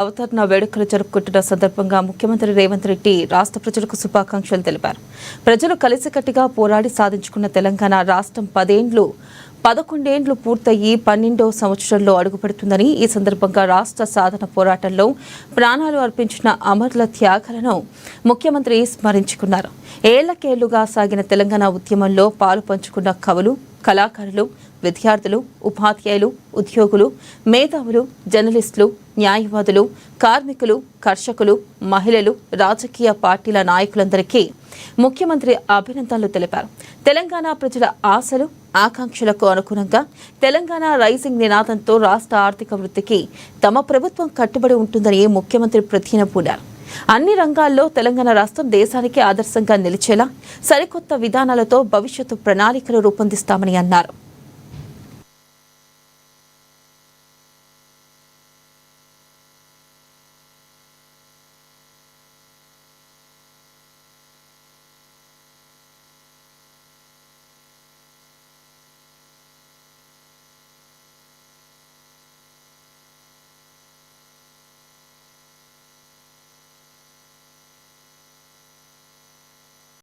అవతరణ వేడుకలు జరుపుకుంటున్న సందర్భంగా ముఖ్యమంత్రి రేవంత్ రెడ్డి రాష్ట్ర ప్రజలకు శుభాకాంక్షలు తెలిపారు. ప్రజలు కలిసికట్టుగా పోరాడి సాధించుకున్న తెలంగాణ రాష్ట్రం 11 పూర్తయి 12వ సంవత్సరంలో అడుగుపెడుతుందని, ఈ సందర్భంగా రాష్ట్ర సాధన పోరాటంలో ప్రాణాలు అర్పించిన అమరుల త్యాగాలను ముఖ్యమంత్రి స్మరించుకున్నారు. ఏళ్లకేళ్లుగా సాగిన తెలంగాణ ఉద్యమంలో పాలు పంచుకున్న కవులు, కళాకారులు, విద్యార్థులు, ఉపాధ్యాయులు, ఉద్యోగులు, మేధావులు, జర్నలిస్టులు, న్యాయవాదులు, కార్మికులు, కర్షకులు, మహిళలు, రాజకీయ పార్టీల నాయకులందరికీ ముఖ్యమంత్రి అభినందనలు తెలిపారు. తెలంగాణ ప్రజల ఆశలు, ఆకాంక్షలకు అనుగుణంగా తెలంగాణ రైజింగ్ నినాదంతో రాష్ట్ర ఆర్థిక వృద్ధికి తమ ప్రభుత్వం కట్టుబడి ఉంటుందని ముఖ్యమంత్రి ప్రతిజ్ఞబూనారు. అన్ని రంగాల్లో తెలంగాణ రాష్ట్రం దేశానికి ఆదర్శంగా నిలిచేలా సరికొత్త విధానాలతో భవిష్యత్తు ప్రణాళికలు రూపొందిస్తామని అన్నారు.